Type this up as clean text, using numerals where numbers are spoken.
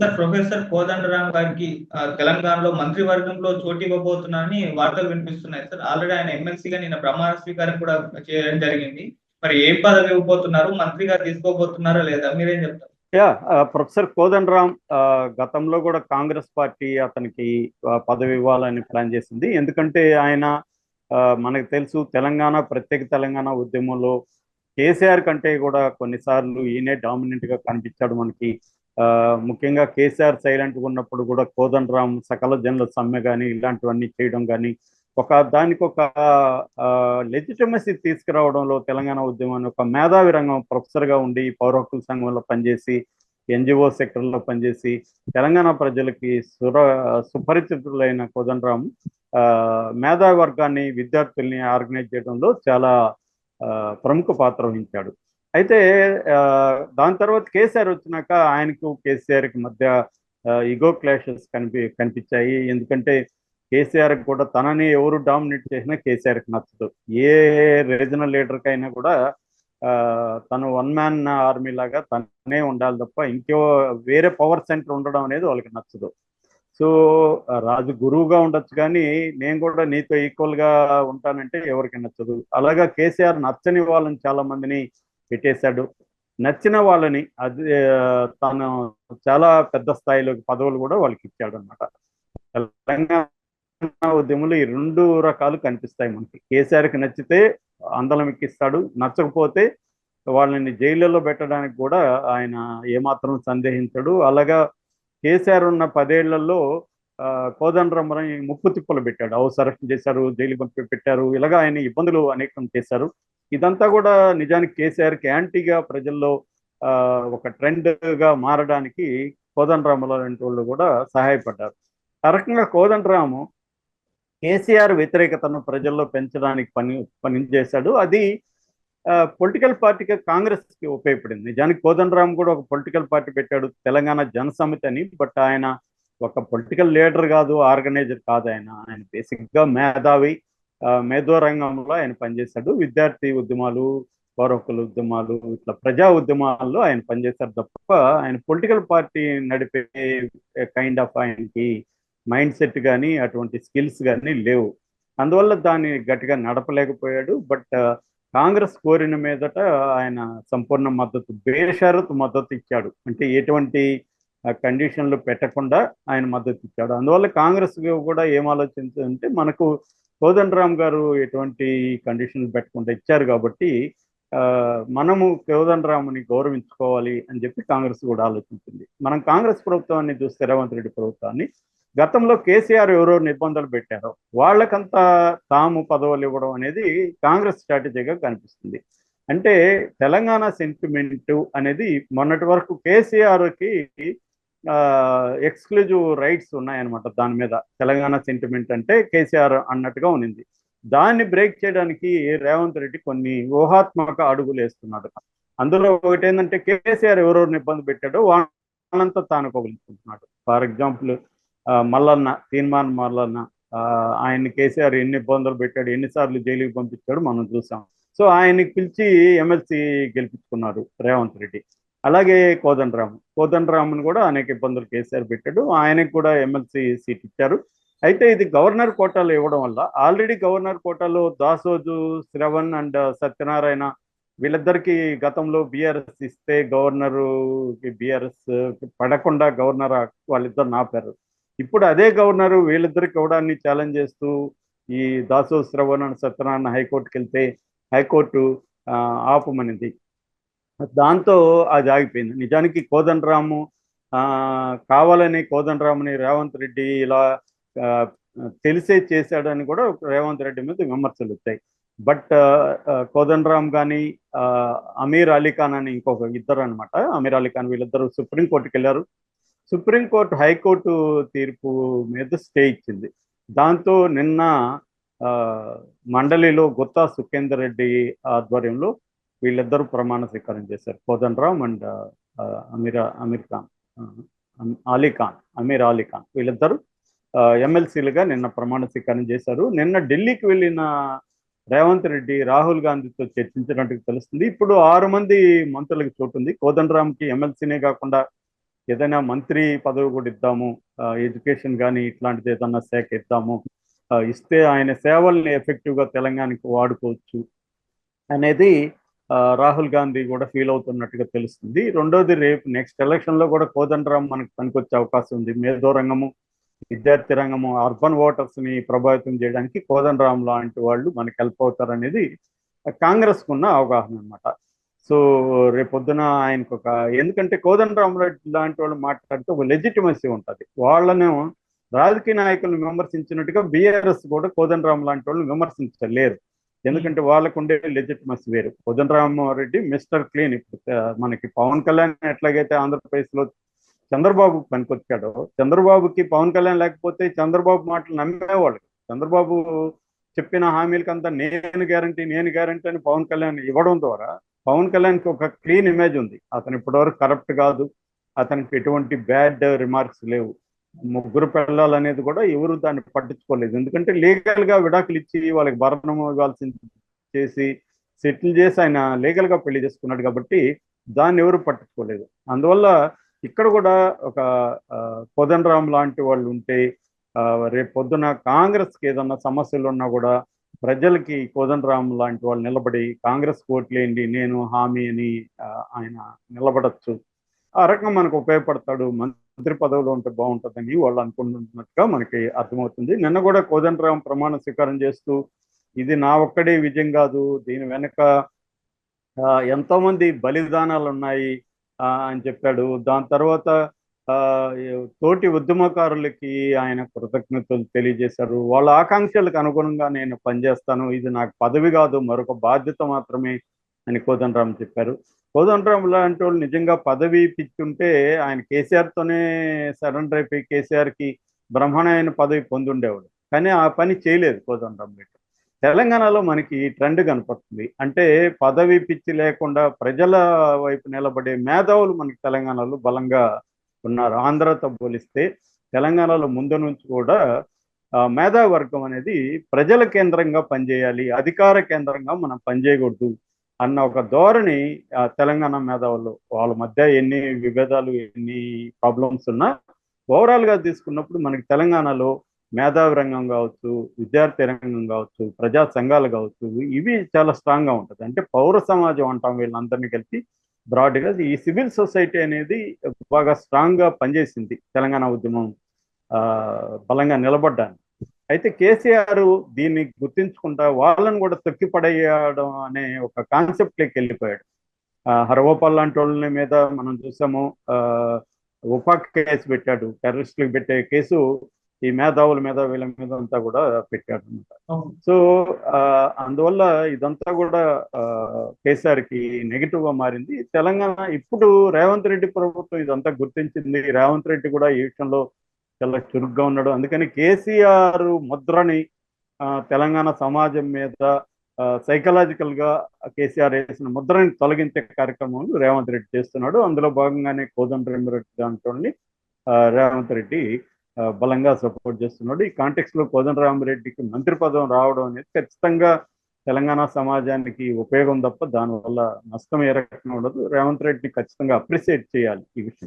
Sir professor Kodandaram గారికి తెలంగాణలో మంత్రివర్గంలో చోటు ఇవ్వబోతున్నారని వార్తలు వినిపిస్తున్నాయి సార్. ఆల్రెడీ ఆయన ఎమ్మెల్సీగా నిన్న ప్రమాణ స్వీకారం కూడా చేయడం జరిగింది. మరి ఏం పదవి ఇవ్వబోతున్నారు, మంత్రిగా తీసుకోబోతున్నారా లేదా, మీరేం చెప్తారు? ప్రొఫెసర్ కోదండరామ్ గతంలో కూడా కాంగ్రెస్ పార్టీ అతనికి పదవి ఇవ్వాలని ప్లాన్ చేసింది. ఎందుకంటే ఆయన మనకు తెలుసు తెలంగాణ ప్రత్యేక తెలంగాణ ఉద్యమంలో కేసీఆర్ కంటే కూడా కొన్నిసార్లు ఈయనే డామినెంట్ గా కనిపించాడు మనకి. ముఖ్యంగా కేసీఆర్ సైలెంట్గా ఉన్నప్పుడు కూడా కోదండరామ్ సకల జనుల సమ్మె కానీ ఇలాంటివన్నీ చేయడం కానీ దానికి ఒక లెజిటమసీ తీసుకురావడంలో తెలంగాణ ఉద్యమాన్ని ఒక మేధావి రంగం ప్రొఫెసర్గా ఉండి పౌర హక్కుల సంఘంలో పనిచేసి ఎన్జిఓ సెక్టర్లో పనిచేసి తెలంగాణ ప్రజలకి సుపరిచితులైన కోదండరామ్ మేధావి వర్గాన్ని విద్యార్థుల్ని ఆర్గనైజ్ చేయడంలో చాలా ప్రముఖ పాత్ర వహించాడు. అయితే దాని తర్వాత కేసీఆర్ వచ్చినాక ఆయనకు కేసీఆర్కి మధ్య ఈగో క్లాషెస్ కనిపించాయి. ఎందుకంటే కేసీఆర్ కూడా తనని ఎవరు డామినేట్ చేసినా కేసీఆర్కి నచ్చదు. ఏ రీజనల్ లీడర్కి అయినా కూడా తను వన్ మ్యాన్ ఆర్మీ లాగా తనే ఉండాలి తప్ప ఇంకో వేరే పవర్ సెంటర్ ఉండడం అనేది వాళ్ళకి నచ్చదు. సో రాజు గురువుగా ఉండొచ్చు కానీ నేను కూడా నీతో ఈక్వల్గా ఉంటానంటే ఎవరికి నచ్చదు. అలాగా కేసీఆర్ నచ్చని వాళ్ళని చాలా మందిని పెట్టేశాడు. నచ్చిన వాళ్ళని అది తను చాలా పెద్ద స్థాయిలోకి పదవులు కూడా వాళ్ళకి ఇచ్చాడు అనమాట. తెలంగాణ ఉద్యమంలో ఈ రెండు రకాలు కనిపిస్తాయి మనకి. కేసీఆర్కి నచ్చితే అందలం ఎక్కిస్తాడు, నచ్చకపోతే వాళ్ళని జైళ్ళలో పెట్టడానికి కూడా ఆయన ఏమాత్రం సందేహించడు. అలాగా కేసీఆర్ ఉన్న 10 ఏళ్లలో కోదండరామని ముప్పు తిప్పలు పెట్టాడు. హౌస్ అరెస్ట్ చేశారు, జైలు పంపి పెట్టారు. ఇలాగా ఆయన ఇబ్బందులు అనేకం చేశారు. ఇదంతా కూడా నిజానికి కేసీఆర్కి యాంటీగా ప్రజల్లో ఒక ట్రెండ్గా మారడానికి కోదండరాములు లాంటి వాళ్ళు కూడా సహాయపడ్డారు. ఆ రకంగా కోదండరాము కేసీఆర్ వ్యతిరేకతను ప్రజల్లో పెంచడానికి పని చేశాడు. అది పొలిటికల్ పార్టీగా కాంగ్రెస్కి ఉపయోగపడింది. నిజానికి కోదండరామ్ కూడా ఒక పొలిటికల్ పార్టీ పెట్టాడు, తెలంగాణ జనసమితి అని. బట్ ఆయన ఒక పొలిటికల్ లీడర్ కాదు, ఆర్గనైజర్ కాదు. ఆయన బేసిక్గా మేధావి, మేధో రంగంలో ఆయన పనిచేశాడు. విద్యార్థి ఉద్యమాలు, పౌర హక్కుల ఉద్యమాలు, ఇట్లా ప్రజా ఉద్యమాల్లో ఆయన పనిచేశారు తప్ప ఆయన పొలిటికల్ పార్టీ నడిపే కైండ్ ఆఫ్ ఆయనకి మైండ్ సెట్ కానీ అటువంటి స్కిల్స్ కానీ లేవు. అందువల్ల దాన్ని గట్టిగా నడపలేకపోయాడు. బట్ కాంగ్రెస్ కోరిన మీదట ఆయన సంపూర్ణ మద్దతు, బేషరతు మద్దతు ఇచ్చాడు. అంటే ఎటువంటి కండిషన్లు పెట్టకుండా ఆయన మద్దతు ఇచ్చాడు. అందువల్ల కాంగ్రెస్ కూడా ఏం ఆలోచించిందంటే మనకు కోదండరామ్ గారు ఎటువంటి కండిషన్లు పెట్టకుండా ఇచ్చారు కాబట్టి మనము కోదండరాముని గౌరవించుకోవాలి అని చెప్పి కాంగ్రెస్ కూడా ఆలోచించింది. మనం కాంగ్రెస్ ప్రభుత్వాన్ని చూస్తే, రేవంత్ రెడ్డి ప్రభుత్వాన్ని, గతంలో కేసీఆర్ ఎవరో నిబంధనలు పెట్టారో వాళ్ళకంతా తాము పదవులు ఇవ్వడం అనేది కాంగ్రెస్ స్ట్రాటజీగా కనిపిస్తుంది. అంటే తెలంగాణ సెంటిమెంటు అనేది మొన్నటి వరకు కేసీఆర్కి ఎక్స్క్లూజివ్ రైట్స్ ఉన్నాయన్నమాట. దాని మీద తెలంగాణ సెంటిమెంట్ అంటే కేసీఆర్ అన్నట్టుగా ఉన్నింది. దాన్ని బ్రేక్ చేయడానికి రేవంత్ రెడ్డి కొన్ని ఊహాత్మక అడుగులు వేస్తున్నాడు. అందులో ఒకటి ఏంటంటే కేసీఆర్ ఎవరో ఇబ్బంది పెట్టాడో వాళ్ళంతా తాను పొగులుకుంటున్నాడు. ఫర్ ఎగ్జాంపుల్ మల్లన్న, తీర్మాన్ మల్లన్న, ఆయన్ని కేసీఆర్ ఎన్ని ఇబ్బందులు పెట్టాడు, ఎన్నిసార్లు జైలుకి పంపించాడు మనం చూసాం. సో ఆయనకి పిలిచి ఎమ్మెల్సీ గెలిపించుకున్నారు రేవంత్ రెడ్డి. అలాగే కోదండరామును కూడా అనేక ఇబ్బందులు కేసీఆర్ పెట్టాడు, ఆయనకు కూడా ఎమ్మెల్సీ సీట్ ఇచ్చారు. అయితే ఇది గవర్నర్ కోటాలో ఇవ్వడం వల్ల ఆల్రెడీ గవర్నర్ కోటాలో దాసోజు, శ్రవణ్ అండ్ సత్యనారాయణ వీళ్ళిద్దరికి గతంలో బీఆర్ఎస్ ఇస్తే గవర్నరు బీఆర్ఎస్ పడకుండా గవర్నర్ వాళ్ళిద్దరు ఆపారు. ఇప్పుడు అదే గవర్నరు వీళ్ళిద్దరికి ఇవ్వడాన్ని ఛాలెంజ్ చేస్తూ ఈ దాసోజు, శ్రవణ్ అండ్ సత్యనారాయణ హైకోర్టుకి వెళ్తే హైకోర్టు ఆపమనింది. దాంతో అది ఆగిపోయింది. నిజానికి కోదండరాము కావాలని కోదండరాముని రేవంత్ రెడ్డి ఇలా తెలిసే చేశాడని కూడా రేవంత్ రెడ్డి మీద విమర్శలు వచ్చాయి. బట్ కోదండరామ్ కానీ అమీర్ అలీ ఖాన్ అని ఇంకొక ఇద్దరు అనమాట, అమీర్ అలీ ఖాన్, వీళ్ళిద్దరూ సుప్రీంకోర్టుకి వెళ్ళారు. సుప్రీంకోర్టు హైకోర్టు తీర్పు మీద స్టే ఇచ్చింది. దాంతో నిన్న మండలిలో గుత్తా సుఖేందర్ రెడ్డి ఆధ్వర్యంలో వీళ్ళిద్దరూ ప్రమాణ స్వీకారం చేశారు. కోదండరామ్ అండ్ అమీర్ అలీ ఖాన్ వీళ్ళిద్దరూ ఎమ్మెల్సీలుగా నిన్న ప్రమాణ స్వీకారం చేశారు. నిన్న ఢిల్లీకి వెళ్ళిన రేవంత్ రెడ్డి రాహుల్ గాంధీతో చర్చించినట్టుగా తెలుస్తుంది. ఇప్పుడు 6 మంది మంత్రులకు చోటు ఉంది. కోదండరామ్కి ఎమ్మెల్సీనే కాకుండా ఏదైనా మంత్రి పదవి కూడా ఇద్దాము, ఎడ్యుకేషన్ కానీ ఇట్లాంటిది ఏదన్నా శాఖ ఇద్దాము, ఇస్తే ఆయన సేవల్ని ఎఫెక్టివ్గా తెలంగాణకి వాడుకోవచ్చు అనేది రాహుల్ గాంధీ కూడా ఫీల్ అవుతున్నట్టుగా తెలుస్తుంది. రెండోది, రేపు నెక్స్ట్ ఎలక్షన్లో కూడా కోదండరాం మనకు పనికొచ్చే అవకాశం ఉంది. మేధో రంగము, విద్యార్థి రంగము, అర్బన్ ఓటర్స్ని ప్రభావితం చేయడానికి కోదండరాం లాంటి వాళ్ళు మనకి హెల్ప్ అవుతారనేది కాంగ్రెస్కు ఉన్న అవగాహన అనమాట. సో రేపొద్దున ఆయనకు ఎందుకంటే కోదండరాం రెడ్డి లాంటి వాళ్ళు మాట్లాడితే ఒక లెజిటిమసీ ఉంటుంది. వాళ్ళను రాజకీయ నాయకులను విమర్శించినట్టుగా బీఆర్ఎస్ కూడా కోదండరాం లాంటి వాళ్ళు విమర్శించలేరు. ఎందుకంటే వాళ్ళకు ఉండే లెజిటిమసీ వేరు. కోదండరామారెడ్డి మిస్టర్ క్లీన్. ఇప్పుడు మనకి పవన్ కళ్యాణ్ ఎట్లాగైతే ఆంధ్రప్రదేశ్లో చంద్రబాబు పనికొచ్చాడో, చంద్రబాబుకి పవన్ కళ్యాణ్ లేకపోతే చంద్రబాబు మాటలు నమ్మేవాళ్ళు. చంద్రబాబు చెప్పిన హామీలకంతా నేను గ్యారంటీ అని పవన్ కళ్యాణ్ ఇవ్వడం ద్వారా పవన్ కళ్యాణ్కి ఒక క్లీన్ ఇమేజ్ ఉంది. అతను ఇప్పటివరకు కరప్ట్ కాదు, అతనికి ఎటువంటి బ్యాడ్ రిమార్క్స్ లేవు. ముగ్గురు పెళ్ళాలనేది కూడా ఎవరు దాన్ని పట్టించుకోలేదు. ఎందుకంటే లీగల్గా విడాకులు ఇచ్చి వాళ్ళకి భరణం ఇవ్వాల్సింది చేసి సెటిల్ చేసి ఆయన లీగల్గా పెళ్లి చేసుకున్నాడు కాబట్టి దాన్ని ఎవరు పట్టించుకోలేదు. అందువల్ల ఇక్కడ కూడా ఒక కోదండరాం లాంటి వాళ్ళు ఉంటే రేపు పొద్దున కాంగ్రెస్కి ఏదన్నా సమస్యలు ఉన్నా కూడా ప్రజలకి కోదండరాం లాంటి వాళ్ళు నిలబడి కాంగ్రెస్ ఓట్లేండి నేను హామీ అని ఆయన నిలబడచ్చు. ఆ రకంగా మనకు ఉపయోగపడతాడు, మంత్రి పదవిలో ఉంటే బాగుంటుందని వాళ్ళు అనుకుంటున్నట్టుగా మనకి అర్థమవుతుంది. నిన్న కూడా కోదండరాం ప్రమాణ స్వీకారం చేస్తూ ఇది నా ఒక్కడే విజయం కాదు, దీని వెనక ఎంతోమంది బలిదానాలు ఉన్నాయి అని చెప్పాడు. దాని తర్వాత తోటి ఉద్యమకారులకి ఆయన కృతజ్ఞతలు తెలియజేశారు. వాళ్ళ ఆకాంక్షలకు అనుగుణంగా నేను పనిచేస్తాను, ఇది నాకు పదవి కాదు మరొక బాధ్యత మాత్రమే అని కోదండరాం చెప్పారు. కోదండరాం లాంటి వాళ్ళు నిజంగా పదవి పిచ్చుంటే ఆయన కేసీఆర్తోనే సరెండర్ అయిపోయి కేసీఆర్కి బ్రహ్మాండమైన పదవి పొందుండేవాడు. కానీ ఆ పని చేయలేదు కోదండరాం రెడ్డి. తెలంగాణలో మనకి ట్రెండ్ కనపడుతుంది. అంటే పదవి పిచ్చి లేకుండా ప్రజల వైపు నిలబడే మేధావులు మనకి తెలంగాణలో బలంగా ఉన్నారు. ఆంధ్రతో పోలిస్తే తెలంగాణలో ముందు నుంచి కూడా మేధావర్గం అనేది ప్రజల కేంద్రంగా పనిచేయాలి, అధికార కేంద్రంగా మనం పనిచేయకూడదు అన్న ఒక ధోరణి తెలంగాణ మేధావులు, వాళ్ళ మధ్య ఎన్ని విభేదాలు ఎన్ని ప్రాబ్లమ్స్ ఉన్నా ఓవరాల్గా తీసుకున్నప్పుడు మనకి తెలంగాణలో మేధావి రంగం కావచ్చు, విద్యార్థి రంగం కావచ్చు, ప్రజా సంఘాలు కావచ్చు, ఇవి చాలా స్ట్రాంగ్గా ఉంటుంది. అంటే పౌర సమాజం అంటాం వీళ్ళందరినీ కలిపి బ్రాడ్గా. ఈ సివిల్ సొసైటీ అనేది బాగా స్ట్రాంగ్గా పనిచేసింది తెలంగాణ ఉద్యమం బలంగా నిలబడ్డాను. అయితే కేసీఆర్ దీన్ని గుర్తించుకుంటా వాళ్ళని కూడా తొక్కిపడేయడం అనే ఒక కాన్సెప్ట్లోకి వెళ్ళిపోయాడు. హరగోపాల్ లాంటి వాళ్ళ మీద మనం చూసాము, ఉపాక్ కేసు పెట్టాడు, టెర్రరిస్టులకు పెట్టే కేసు ఈ మేధావుల మీద వీళ్ళ మీద అంతా కూడా పెట్టాడు అనమాట. సో అందువల్ల ఇదంతా కూడా కేసీఆర్కి నెగిటివ్గా మారింది. తెలంగాణ ఇప్పుడు రేవంత్ రెడ్డి ప్రభుత్వం ఇదంతా గుర్తించింది. రేవంత్ రెడ్డి కూడా ఈ విషయంలో చాలా చురుగ్గా ఉన్నాడు. అందుకని కేసీఆర్ ముద్రని తెలంగాణ సమాజం మీద సైకలాజికల్గా కేసీఆర్ వేసిన ముద్రని తొలగించే కార్యక్రమం రేవంత్ రెడ్డి చేస్తున్నాడు. అందులో భాగంగానే కోదండరామిరెడ్డి దాంట్లో రేవంత్ రెడ్డి బలంగా సపోర్ట్ చేస్తున్నాడు. ఈ కాంటెక్స్లో కోదండరామిరెడ్డికి మంత్రి పదం రావడం అనేది ఖచ్చితంగా తెలంగాణ సమాజానికి ఉపయోగం తప్ప దానివల్ల నష్టం ఏ రకంగా ఉండదు. రేవంత్ రెడ్డి ఖచ్చితంగా అప్రిషియేట్ చేయాలి ఈ విషయం.